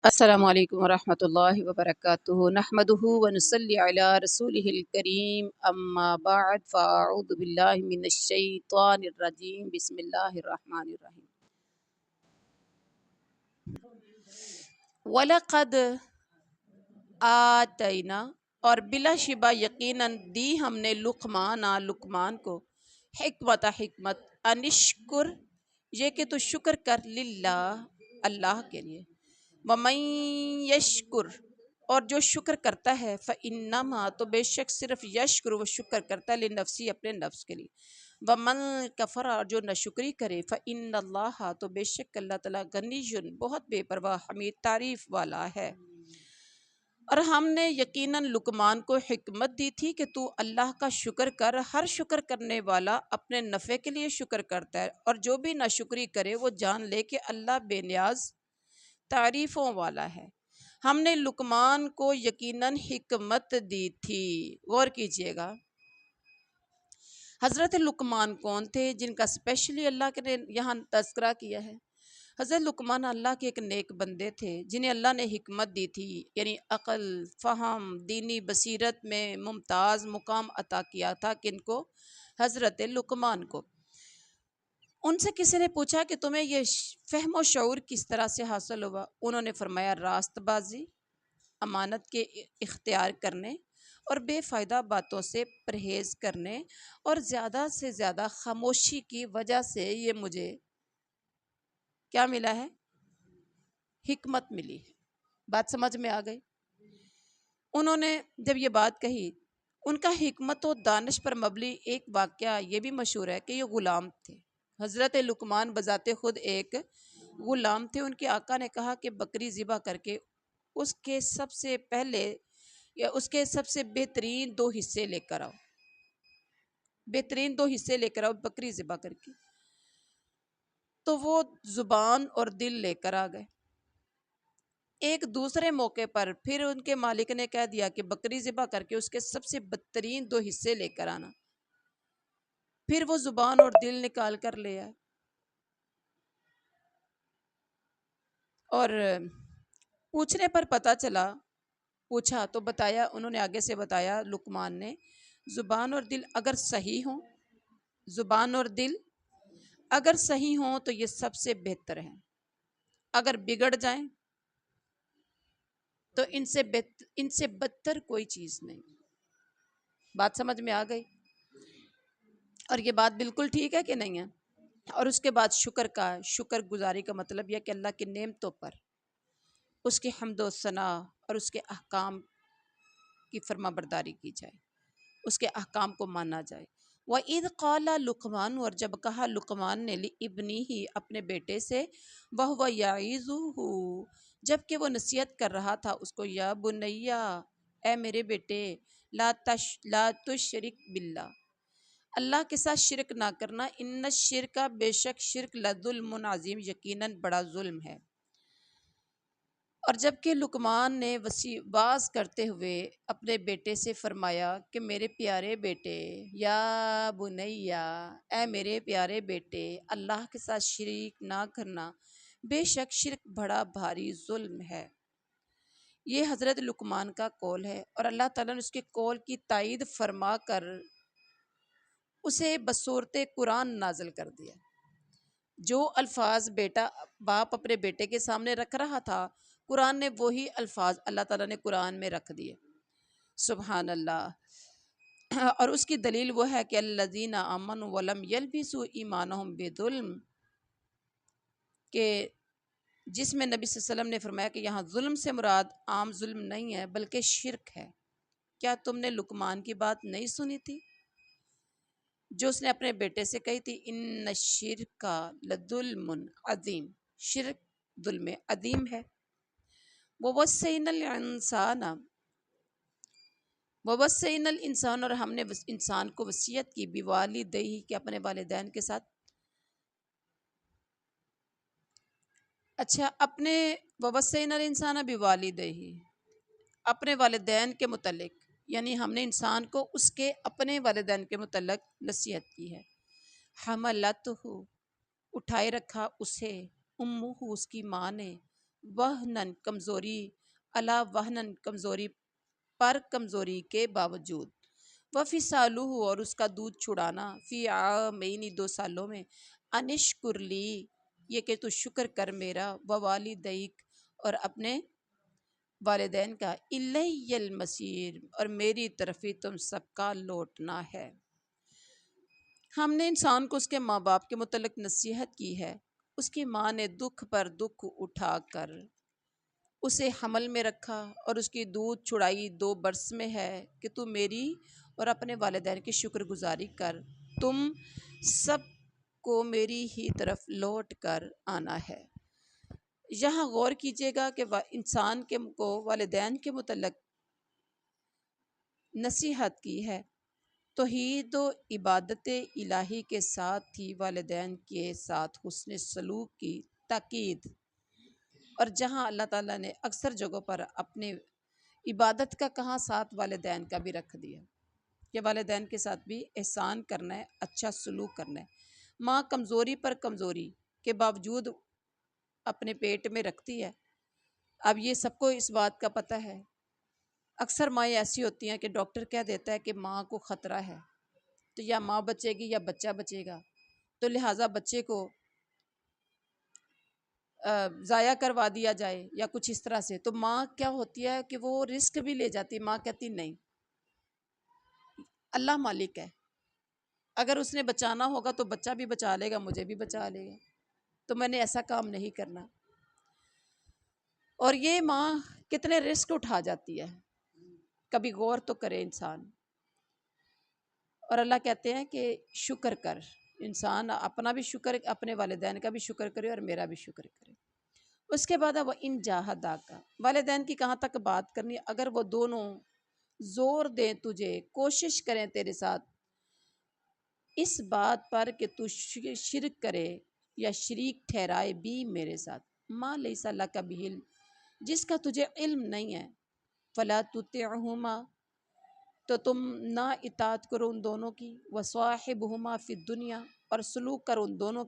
السلام علیکم ورحمۃ اللہ وبرکاتہ نحمدہ ونصلی علی رسولہ الکریم اما بعد فاعوذ باللہ من الشیطان الرجیم بسم اللہ الرحمن الرحیم وَلَقَدْ آتَيْنَا اور بلا شبہ یقیناً دی ہم نے لقمان کو حکمت انشکر یہ کہ تو شکر کر للہ اللہ کے لیے وَمَن یشکر اور جو شکر کرتا ہے فَإِنَّمَا تو بے شک صرف یشکر وہ شکر کرتا ہے لنفسی اپنے نفس کے لیے وَمَن کفر اور جو ناشکری کرے فَإِنَّ اللَّهَ تو بے شک اللہ تعالیٰ غنی بہت بے پرواہ حمید تعریف والا ہے۔ اور ہم نے یقیناً لقمان کو حکمت دی تھی کہ تو اللہ کا شکر کر، ہر شکر کرنے والا اپنے نفع کے لیے شکر کرتا ہے، اور جو بھی ناشکری کرے وہ جان لے کہ اللہ بے نیاز تعریفوں والا ہے۔ ہم نے لقمان کو یقیناً حکمت دی تھی۔ غور کیجئے گا، حضرت لقمان کون تھے جن کا اسپیشلی اللہ کے نے یہاں تذکرہ کیا ہے؟ حضرت لقمان اللہ کے ایک نیک بندے تھے جنہیں اللہ نے حکمت دی تھی، یعنی عقل، فہم، دینی بصیرت میں ممتاز مقام عطا کیا تھا۔ کن کو؟ حضرت لقمان کو۔ ان سے کسی نے پوچھا کہ تمہیں یہ فہم و شعور کس طرح سے حاصل ہوا؟ انہوں نے فرمایا راست بازی، امانت کے اختیار کرنے اور بے فائدہ باتوں سے پرہیز کرنے اور زیادہ سے زیادہ خاموشی کی وجہ سے یہ مجھے کیا ملا ہے؟ حکمت ملی ہے۔ بات سمجھ میں آ گئی؟ انہوں نے جب یہ بات کہی، ان کا حکمت و دانش پر مبنی ایک واقعہ یہ بھی مشہور ہے کہ یہ غلام تھے۔ حضرت لقمان بذات خود ایک غلام تھے۔ ان کے آقا نے کہا کہ بکری ذبح کر کے اس کے سب سے پہلے یا اس کے سب سے بہترین دو حصے لے کر آؤ، بہترین دو حصے لے کر آؤ بکری ذبح کر کے۔ تو وہ زبان اور دل لے کر آ گئے۔ ایک دوسرے موقع پر پھر ان کے مالک نے کہہ دیا کہ بکری ذبح کر کے اس کے سب سے بدترین دو حصے لے کر آنا۔ پھر وہ زبان اور دل نکال کر لے آئے، اور پوچھنے پر پتہ چلا، پوچھا تو بتایا، انہوں نے آگے سے بتایا لقمان نے، زبان اور دل اگر صحیح ہوں، زبان اور دل اگر صحیح ہوں تو یہ سب سے بہتر ہے، اگر بگڑ جائیں تو ان سے بدتر کوئی چیز نہیں۔ بات سمجھ میں آ گئی؟ اور یہ بات بالکل ٹھیک ہے کہ نہیں ہے؟ اور اس کے بعد شکر گزاری کا مطلب یہ کہ اللہ کی نعمتوں پر اس کی حمد و ثنا اور اس کے احکام کی فرما برداری کی جائے، اس کے احکام کو مانا جائے۔ وَإِذْ قَالَ لقمان اور جب کہا لقمان نے لِابْنِهِ اپنے بیٹے سے، وَهُوَ يَعِظُهُ جب کہ وہ نصیحت کر رہا تھا اس کو، یا بنیا اے میرے بیٹے، لا تشرک باللہ اللہ کے ساتھ شرک نہ کرنا، ان الشرک بے شک شرک لظلم عظیم یقیناً بڑا ظلم ہے۔ اور جب کہ لقمان نے واز کرتے ہوئے اپنے بیٹے سے فرمایا کہ میرے پیارے بیٹے، یا بنیا اے میرے پیارے بیٹے، اللہ کے ساتھ شریک نہ کرنا، بے شک شرک بڑا بھاری ظلم ہے۔ یہ حضرت لقمان کا قول ہے، اور اللہ تعالیٰ نے اس کے قول کی تائید فرما کر اسے بصورت قرآن نازل کر دیا۔ جو الفاظ باپ اپنے بیٹے کے سامنے رکھ رہا تھا، قرآن نے وہی الفاظ اللہ تعالیٰ نے قرآن میں رکھ دیے۔ سبحان اللہ۔ اور اس کی دلیل وہ ہے کہ الذین آمنوا ولم یلبسوا ایمانہم بظلم، کہ جس میں نبی صلی اللہ علیہ وسلم نے فرمایا کہ یہاں ظلم سے مراد عام ظلم نہیں ہے بلکہ شرک ہے۔ کیا تم نے لقمان کی بات نہیں سنی تھی جو اس نے اپنے بیٹے سے کہی تھی؟ ان الشرک لظلم عظیم، شرک ظلم عظیم ہے۔ ووصینا الانسان اور ہم نے انسان کو وصیت کی، بوالدیہ کہ اپنے والدین کے ساتھ، اچھا اپنے ووصینا الانسان بوالدیہ اپنے والدین کے متعلق، یعنی ہم نے انسان کو اس کے اپنے والدین کے متعلق نصیحت کی ہے۔ حملتہ اٹھائے رکھا اسے، امہ اس کی ماں نے، وہنن کمزوری، علا وہنن کمزوری پر کمزوری کے باوجود، وفی سالو اور اس کا دودھ چھڑانا، فی عامین 2 سالوں میں، انشکر لی یہ کہ تو شکر کر میرا، ووالدیک اور اپنے والدین کا، الی المصیر اور میری طرف ہی تم سب کا لوٹنا ہے۔ ہم نے انسان کو اس کے ماں باپ کے متعلق نصیحت کی ہے۔ اس کی ماں نے دکھ پر دکھ اٹھا کر اسے حمل میں رکھا اور اس کی دودھ چھڑائی 2 برس میں ہے کہ تو میری اور اپنے والدین کی شکر گزاری کر، تم سب کو میری ہی طرف لوٹ کر آنا ہے۔ یہاں غور کیجیے گا کہ انسان کو والدین کے متعلق نصیحت کی ہے، توحید و عبادت الہی کے ساتھ ہی والدین کے ساتھ حسن سلوک کی تاکید، اور جہاں اللہ تعالیٰ نے اکثر جگہوں پر اپنے عبادت کا کہاں ساتھ والدین کا بھی رکھ دیا کہ والدین کے ساتھ بھی احسان کرنا ہے، اچھا سلوک کرنا ہے۔ ماں کمزوری پر کمزوری کے باوجود اپنے پیٹ میں رکھتی ہے۔ اب یہ سب کو اس بات کا پتہ ہے، اکثر مائیں ایسی ہوتی ہیں کہ ڈاکٹر کہہ دیتا ہے کہ ماں کو خطرہ ہے، تو یا ماں بچے گی یا بچہ بچے گا، تو لہٰذا بچے کو ضائع کروا دیا جائے یا کچھ اس طرح سے، تو ماں کیا ہوتی ہے کہ وہ رسک بھی لے جاتی ہے۔ ماں کہتی نہیں، اللہ مالک ہے، اگر اس نے بچانا ہوگا تو بچہ بھی بچا لے گا، مجھے بھی بچا لے گا، تو میں نے ایسا کام نہیں کرنا۔ اور یہ ماں کتنے رسک اٹھا جاتی ہے، کبھی غور تو کرے انسان۔ اور اللہ کہتے ہیں کہ شکر کر، انسان اپنا بھی شکر، اپنے والدین کا بھی شکر کرے اور میرا بھی شکر کرے۔ اس کے بعد وہ ان جاہدا کا، والدین کی کہاں تک بات کرنی، اگر وہ دونوں زور دیں تجھے، کوشش کریں تیرے ساتھ اس بات پر کہ تو شرک کرے یا شریک ٹھہرائے بھی میرے ساتھ، ما لیس لک بہ علم، جس کا تجھے علم نہیں ہے، فلا تطعہما، تو تم نہ اطاعت کرو ان دونوں کی، وصاحبہما فی الدنیا، اور سلوک کرو ان دونوں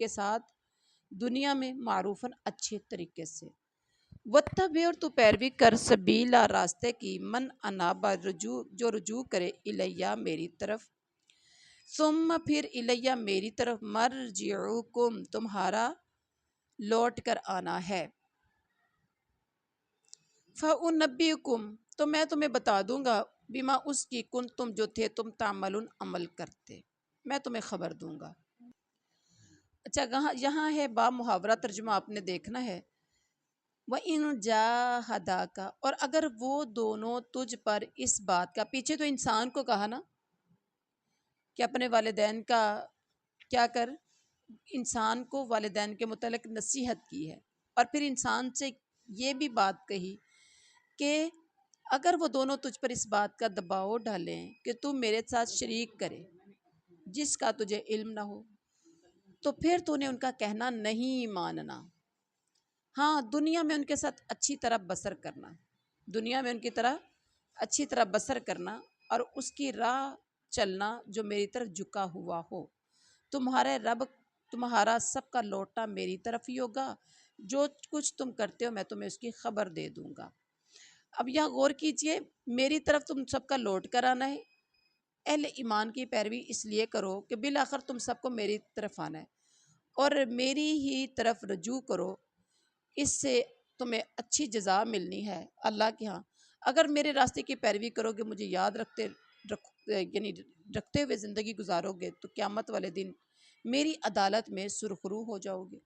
کے ساتھ دنیا میں، معروفاً اچھے طریقے سے، واتبع، اور تو پیروی کر، سبیلا، راستے کی، من اناب، جو رجوع کرے، الیہ، میری طرف، ثم، پھر، الیہ، میری طرف، مرجعکم، تمہارا لوٹ کر آنا ہے، فأنبئکم، تو میں تمہیں بتا دوں گا، بما، اس کی، کنتم، جو تھے تم، تعملون، عمل کرتے، میں تمہیں خبر دوں گا۔ اچھا، یہاں ہے با محاورہ ترجمہ، آپ نے دیکھنا ہے، وَإِن جَاهَدَاكَ، اور اگر وہ دونوں تجھ پر اس بات کا، پیچھے تو انسان کو کہا نا کہ اپنے والدین کا کیا کر، انسان کو والدین کے متعلق نصیحت کی ہے، اور پھر انسان سے یہ بھی بات کہی کہ اگر وہ دونوں تجھ پر اس بات کا دباؤ ڈالیں کہ تم میرے ساتھ شریک کرے جس کا تجھے علم نہ ہو، تو پھر تو نے ان کا کہنا نہیں ماننا۔ ہاں، دنیا میں ان کے ساتھ اچھی طرح بسر کرنا، دنیا میں ان کی طرح اچھی طرح بسر کرنا، اور اس کی راہ چلنا جو میری طرف جھکا ہوا ہو، تمہارے رب، تمہارا سب کا لوٹنا میری طرف ہی ہوگا، جو کچھ تم کرتے ہو میں تمہیں اس کی خبر دے دوں گا۔ اب یہاں غور کیجئے، میری طرف تم سب کا لوٹ کر آنا ہے، اہل ایمان کی پیروی اس لیے کرو کہ بالآخر تم سب کو میری طرف آنا ہے، اور میری ہی طرف رجوع کرو، اس سے تمہیں اچھی جزا ملنی ہے اللہ کے ہاں۔ اگر میرے راستے کی پیروی کرو گے، مجھے یاد یعنی رکھتے ہوئے زندگی گزارو گے، تو قیامت والے دن میری عدالت میں سرخرو ہو جاؤ گے۔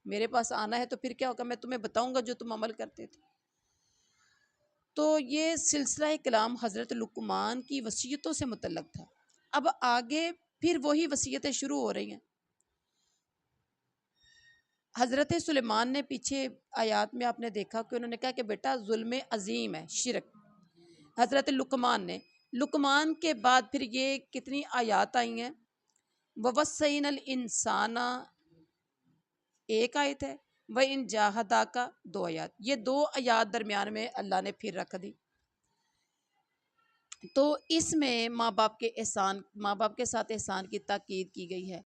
میرے پاس آنا ہے تو پھر کیا ہوگا، میں تمہیں بتاؤں گا جو تم عمل کرتے تھے۔ تو یہ سلسلہ کلام حضرت لقمان کی وصیتوں سے متعلق تھا۔ اب آگے پھر وہی وصیتیں شروع ہو رہی ہیں۔ حضرت سلیمان نے پیچھے آیات میں آپ نے دیکھا کہ انہوں نے کہا کہ بیٹا ظلم عظیم ہے شرک، حضرت لقمان کے بعد پھر یہ کتنی آیات آئی ہیں، وَوَصَّيْنَا الْإِنسَانَ، ایک آیت ہے، وَإِن جَاهَدَاكَ، 2 آیات، یہ 2 آیات درمیان میں اللہ نے پھر رکھ دی۔ تو اس میں ماں باپ کے ساتھ احسان کی تاکید کی گئی ہے۔